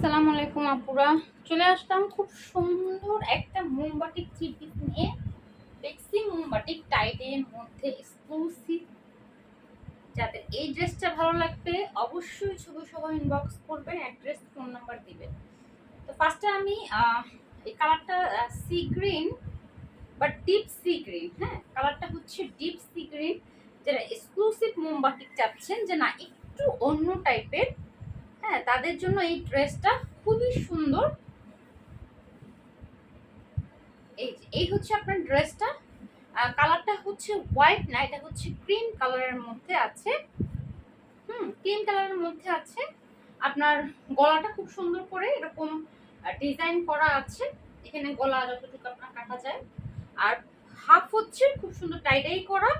আসসালামু আলাইকুম আপুরা, চলে আসলাম খুব সুন্দর একটা মোমবাটিক থ্রি পিস নিয়ে। দেখছি মোমবাটিক টাইটের মধ্যে এক্সক্লুসিভ। যাদের এই ড্রেসটা ভালো লাগবে অবশ্যই ছবি সহ ইনবক্স করবেন, অ্যাড্রেস ফোন নাম্বার দিবেন। তো ফার্স্টে আমি এই কালারটা সি গ্রিন বা ডিপ সি গ্রিন, হ্যাঁ কালারটা হচ্ছে ডিপ সি গ্রিন। যারা এক্সক্লুসিভ মোমবাটিক চাচ্ছেন যে না একটু অন্য টাইপের, হ্যাঁ তাদের জন্য এই ড্রেসটা খুবই সুন্দর। এই হচ্ছে আপনার ড্রেসটা। কালারটা হচ্ছে হোয়াইট না, এটা হচ্ছে ক্রিম কালারের মধ্যে আছে। ক্রিম কালারের মধ্যে আছে। আপনার গলাটা খুব সুন্দর করে এরকম ডিজাইন করা আছে। এখানে গলা যতটুকু আপনার কাটা যায়। আর হাফ হচ্ছে খুব সুন্দর টাইটাই করা।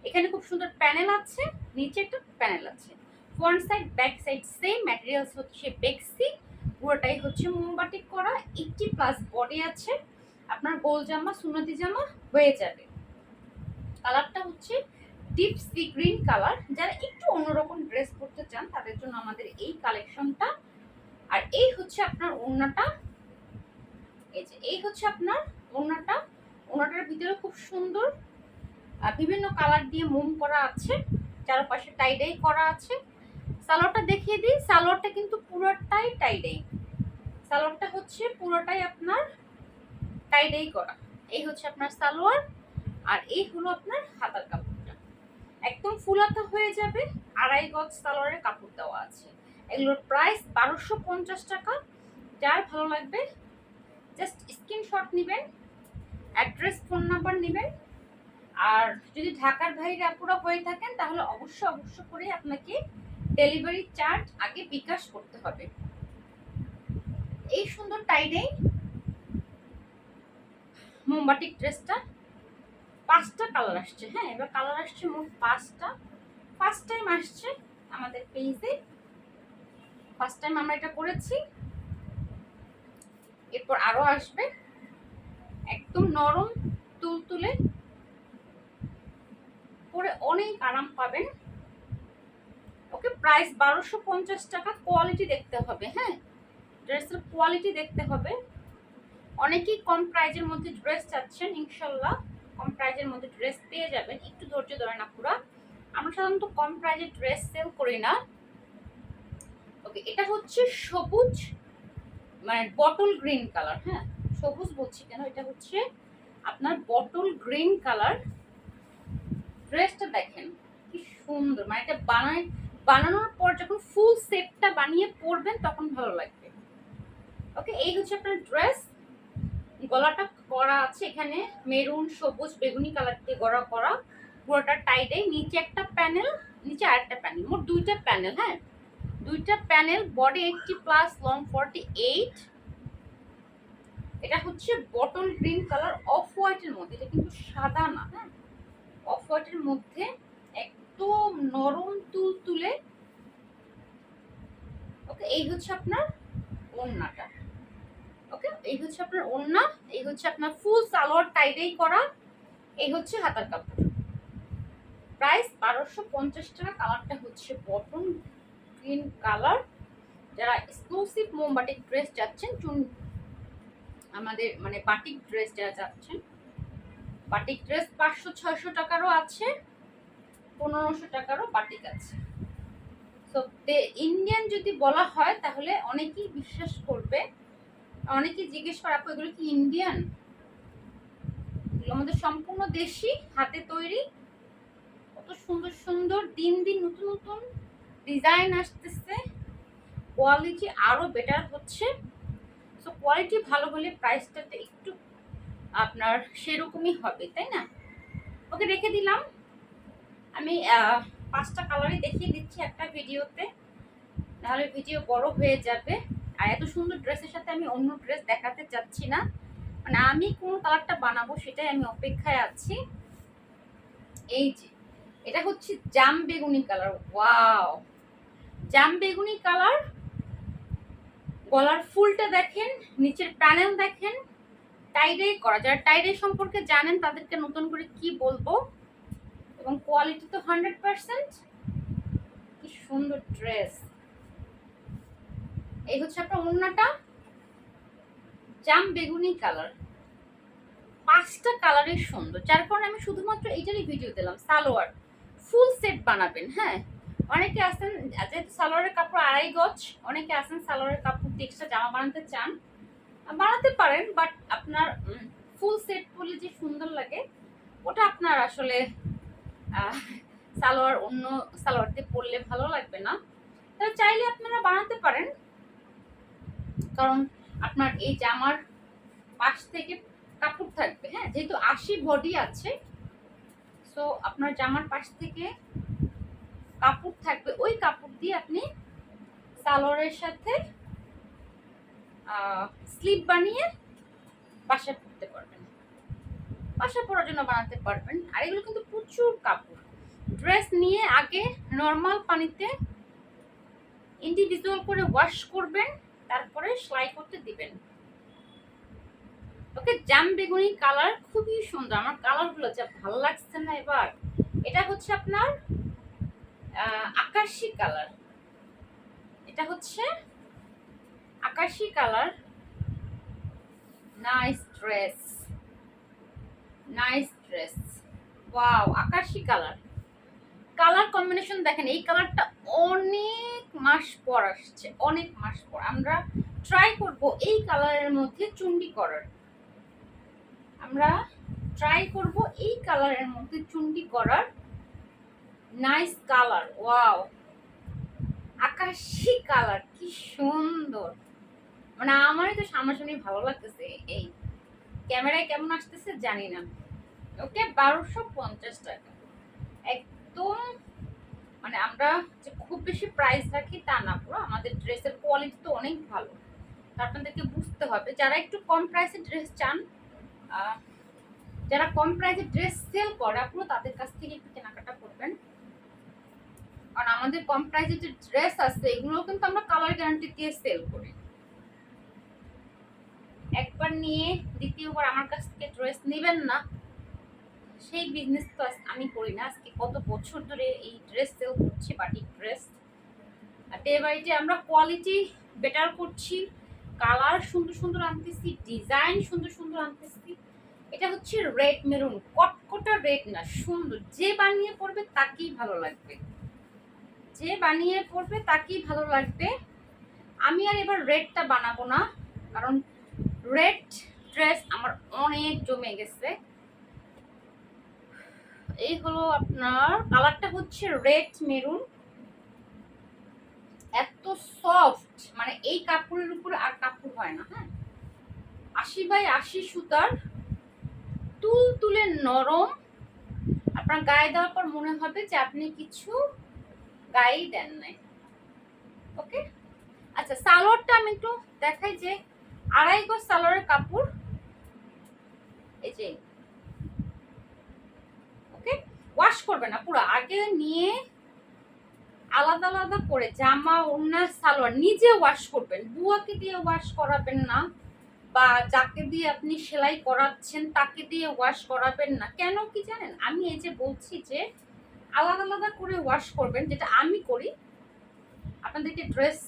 এখানে খুব সুন্দর প্যানেল আছে, নিচে একটা প্যানেল আছে। Front side back side same materials হচ্ছে বেক্সি। পুরোটাই হচ্ছে মোমবাটিক করা। 80+ বডি আছে। আপনার গোল জামা সুন্নতি জামা হয়ে যাবে। কালারটা হচ্ছে ডিপ সি গ্রিন কালার। যারা একটু অন্যরকম ড্রেস পরতে চান তাদের জন্য আমাদের এই কালেকশনটা। আর এই হচ্ছে আপনার ওড়নাটা। এই হচ্ছে আপনার ওড়নাটা। ওড়নাটার ভিতরে খুব সুন্দর বিভিন্ন কালার দিয়ে মোম করা আছে, চারপাশে টাইডাই করা আছে। সালোয়ারটা দেখিয়ে দিই। সালোয়ারটা কিন্তু পুরোটাই টাইডাই। সালোয়ারটা হচ্ছে পুরোটাই আপনার টাইডাই করা। এই হচ্ছে আপনার সালোয়ার। আর এই হলো আপনার হাতার কাপড়টা, একদম ফুল হাতা হয়ে যাবে। 2.5 গজ সালোয়ারের কাপড় দেওয়া আছে। এগুলোর প্রাইস 1250 টাকা। যার ভালো লাগবে জাস্ট স্ক্রিনশট নেবেন, অ্যাড্রেস ফোন নাম্বার নেবেন। আর যদি ঢাকার বাইরে আপুরা হয়ে থাকেন তাহলে অবশ্য করে আপনাকে ডেলিভারি চার্জ আগে বিকাশ করতে হবে। এই সুন্দর টাইডে মোমবাটিক ড্রেসটা 5টা কালার আসছে। হ্যাঁ এবার কালার আসছে মোট 5টা। ফার্স্ট টাইম আসছে আমাদের পেজে, ফার্স্ট টাইম আমরা এটা করেছি। এরপর আরো আসবে। একদম নরম তুলতুলে পরে অনেক আরাম পাবেন। ওকে, প্রাইস 1250 টাকা। কোয়ালিটি দেখতে হবে, হ্যাঁ ড্রেসের কোয়ালিটি দেখতে হবে। অনেকেই কম প্রাইজের মধ্যে ড্রেস চাচ্ছেন, ইনশাল্লাহ কম প্রাইজের মধ্যে ড্রেস পেয়ে যাবেন। একটু ধৈর্য ধরেন আপুরা, আমরা সাধারণত কম প্রাইজের ড্রেস সেল করি না। ওকে, এটা হচ্ছে সবুজ মানে বটল গ্রিন কালার। হ্যাঁ সবুজ বলছি কেন, এটা হচ্ছে আপনার বটল গ্রিন কালার। ড্রেসটা দেখেন কি সুন্দর, মানে এটা বানানোর পর যখন ফুল সেটটা বানিয়ে পরবেন তখন ভালো লাগবে। ওকে, এই হচ্ছে আপনার ড্রেস। গলাটা করা আছে এখানে মেরুন সবুজ বেগুনি কালার দিয়ে গড়া করা। পুরোটা টাইডে, নিচে একটা প্যানেল, নিচে আরেকটা প্যানেল, মোট 2টা প্যানেল। হ্যাঁ 2টা প্যানেল। Body 80+, long 48। এটা হচ্ছে বটল গ্রিন কালার অফ হোয়াইটের মধ্যে, এটা কিন্তু সাদা না। হ্যাঁ অফ হোয়াইটের মধ্যে একদম নরম তুলতুলে। ওকে, এই হচ্ছে আপনার ওড়নাটা। ওকে, এই হচ্ছে আপনার ওড়না। এই হচ্ছে আপনার ফুল সালোয়ার টাইডাই করা। এই হচ্ছে হাতার কাপড়। প্রাইস 1250 টাকা। কালারটা হচ্ছে বটল গ্রিন কালার। যারা এক্সক্লুসিভ মোমবাটিক ড্রেস যাচ্ছেন, আমাদের মানে বাটিক ড্রেস যারা যাচ্ছেন, বাটিক ড্রেস 500-600 টাকারও আছে, 1500 টাকারও বাটিক আছে। তো ইন্ডিয়ান যদি বলা হয় তাহলে অনেকেই বিশ্বাস করবে, অনেকেই জিজ্ঞেস করে আপু এগুলো কি ইন্ডিয়ান? এগুলো আমাদের সম্পূর্ণ দেশি, হাতে তৈরি। কত সুন্দর সুন্দর দিন দিন নতুন নতুন ডিজাইন আসতেছে, কোয়ালিটি আরো বেটার হচ্ছে। সো কোয়ালিটি ভালো হলে প্রাইসটা একটু আপনার সেরকমই হবে, তাই না? ওকে, রেখে দিলাম। আমি 5টা কালারই দেখিয়ে দিচ্ছি একটা ভিডিওতে, নাহলে ভিডিও বড় হয়ে যাবে। আর এত সুন্দর ড্রেসের সাথে আমি অন্য ড্রেস দেখাতে চাচ্ছি না, মানে আমি কোন কালারটা বানাবো সেটাই আমি অপেক্ষায় আছি। এই যে এটা হচ্ছে জাম বেগুনি কালার। ওয়াও, জাম বেগুনি কালার। গলার ফুলটা দেখেন, নিচের প্যানেল দেখেন, টাইডাই করা। যারা টাইডাই সম্পর্কে জানেন তাদেরকে নতুন করে কি বলবো। এবং কোয়ালিটি তো 100%। কি সুন্দর ড্রেস। এই হচ্ছে আপনার ওড়নাটা, জাম বেগুনি কালার, 5টা কালারের সুন্দর, যার কারণে আমি শুধুমাত্র এইটারই ভিডিও দিলাম। সালোয়ার ফুল সেট বানাবেন, হ্যাঁ। অনেকে আছেন যেহেতু সালোয়ারের কাপড় 2.5 গজ, অনেকে আছেন সালোয়ারের কাপড় দিয়ে এক্সট্রা জামা বানাতে চান, বানাতে পারেন, বাট আপনার ফুল সেট করলে যে সুন্দর লাগে ওটা আপনার আসলে সালোয়ার অন্য সালোয়ার দিয়ে পরলে ভালো লাগবে না। তাহলে চাইলে আপনারা বানাতে পারেন, কারণ আপনার এই জামার পাশ থেকে কাপড় থাকবে, হ্যাঁ, যেহেতু 80 বডি আছে, সো আপনার জামার পাশ থেকে কাপড় থাকবে, ওই কাপড় দিয়ে আপনি সালোয়ারের সাথে স্লিপ বানিয়ে বাসায় পরতে পারবেন, বাসায় পরার জন্য বানাতে পারবেন। আর এগুলো কিন্তু প্রচুর কাপড়। ড্রেস নিয়ে আগে নর্মাল পানিতে ইন্ডিভিজুয়াল করে ওয়াশ করবেন, তারপরে সেলাই করতে দিবেন। ওকে, জাম বেগুনি কালার খুবই সুন্দর, আমার কালারগুলো যা ভালো লাগছে না এবার। এটা হচ্ছে আপনার আকাশি কালার, এটা হচ্ছে আকাশি colour. Nice dress, nice dress, wow, আকাশি কালার। কালার কম্বিনেশন দেখেন, এই কালারটা অনেক মাস পর আসছে, অনেক মাস পর আমরা ট্রাই করব এই কালারের মধ্যে চুন্ডি করার, আমরা ট্রাই করব এই কালারের মধ্যে চুন্ডি করার। নাইস কালার, ওয়াও, আকাশি কালার, কি সুন্দর, মানে আমারই তো সামনাসামনি ভালো লাগতেছে, এই ক্যামেরায় কেমন আসতেছে জানি না। ওকে, 1250 টাকা, একদম, মানে আমরা যে খুব বেশি প্রাইস রাখি তা না, পুরো আমাদের ড্রেসের কোয়ালিটি তো অনেক ভালো, আপনাদেরকে বুঝতে হবে। যারা একটু কম প্রাইসের ড্রেস চান, যারা কম প্রাইসে ড্রেস সেল করে, পুরো তাদের কাছ থেকে একটু কেনাকাটা করবেন, কারণ আমাদের কম প্রাইসের যে ড্রেস আছে এগুলো কিন্তু আমরা কালার গ্যারান্টি দিয়ে সেল করি। একবার নিয়ে দ্বিতীয়বার আমার কাছ থেকে ড্রেস নেবেন না, সেই বিজনেস তো আমি করি না। আজকে কত বছর ধরে এই ড্রেস সেল করছি, বাটিক ড্রেস। আর ডে বাই ডে আমরা কোয়ালিটি বেটার করছি, কালার সুন্দর সুন্দর আনতেছি, ডিজাইন সুন্দর সুন্দর আনতেছি। এটা হচ্ছে রেড মেরুন, কটকটা রেড না, সুন্দর, যে বানিয়ে পড়বে তাকেই ভালো লাগবে, যে বানিয়ে পড়বে তাকেই ভালো লাগবে। আমি আর এবার রেডটা বানাবো না, কারণ রেড ড্রেস আমার অনেক জমে গেছে। এই হলো আপনার কালারটা হচ্ছে রেড মেরুন, এত সফট, মানে এই কাপড়ের উপরে আর কাপড় হয় না, হ্যাঁ। 80x80 সুতার, তুল তুলে নরম, আপনার গায়ে দেওয়ার পর মনে হবে যে আপনি কিছু গায়েই দেন নাই। ওকে, আচ্ছা, সালোয়ারটা আমি একটু দেখাই, যে 2.5 গজ সালোয়ারের কাপড়, এই যে, ওকে, ওয়াশ করবে না, পুরো আগে নিয়ে আলাদা আলাদা করে জামা ওড়না সালোয়ার নিজে ওয়াশ করবেন, বুয়াকে দিয়ে ওয়াশ করাবেন না, বা যাকে দিয়ে আপনি সেলাই করাচ্ছেন তাকে দিয়ে ওয়াশ করাবেন না। কেন কি জানেন, আমি এই যে বলছি যে আলাদা আলাদা করে ওয়াশ করবেন, যেটা আমি করি, আপনাদেরকে ড্রেস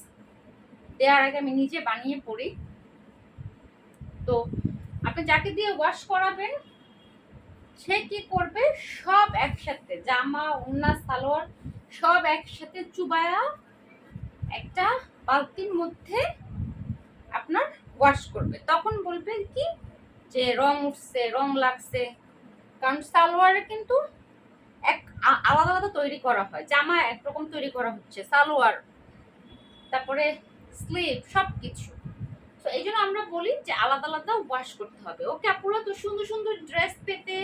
দেওয়ার আগে আমি নিজে বানিয়ে পড়ি। তো আপনি যাকে দিয়ে ওয়াশ করাবেন সে কি করবে, সব একসাথে জামা ওড়না সালোয়ার সব একসাথে চুবায়া একটা বালতির মধ্যে আপনার ওয়াশ করবে। তখন বলবে কি যে রং উঠছে, রং লাগছে, কারণ সালোয়ারে কিন্তু এক আলাদা আলাদা তৈরি করা হয়, জামা একরকম তৈরি করা হচ্ছে, সালোয়ার, তারপরে স্লিভ, সব কিছু। তো এই জন্য আমরা বলি যে আলাদা আলাদা ওয়াশ করতে হবে। ওকে আপুরা, তো সুন্দর সুন্দর ড্রেস পেতে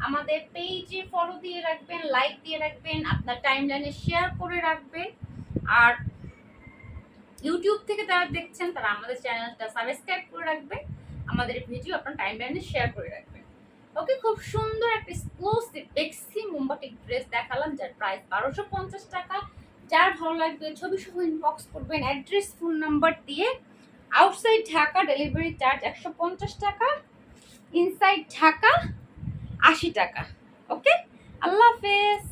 আমাদের পেজে ফলো দিয়ে রাখবেন, লাইক দিয়ে রাখবেন, আপনার টাইমলাইনে শেয়ার করে রাখবেন। আর ইউটিউব থেকে যারা দেখছেন তারা আমাদের চ্যানেলটা সাবস্ক্রাইব করে রাখবেন, আমাদের ভিডিও আপনার টাইমলাইনে শেয়ার করে রাখবেন। ওকে, খুব সুন্দর একটা এক্সক্লুসিভ বেক্সি মোমবাটিক ড্রেস দেখালাম, যার প্রাইস 1250 টাকা। যার ভালো লাগবে ছবি সহ ইনবক্স করবেন, অ্যাড্রেস ফোন নাম্বার দিয়ে। আউটসাইড ঢাকা ডেলিভারি চার্জ 150 টাকা, ইনসাইড ঢাকা 80 টাকা। ওকে, আল্লাহ হাফেজ।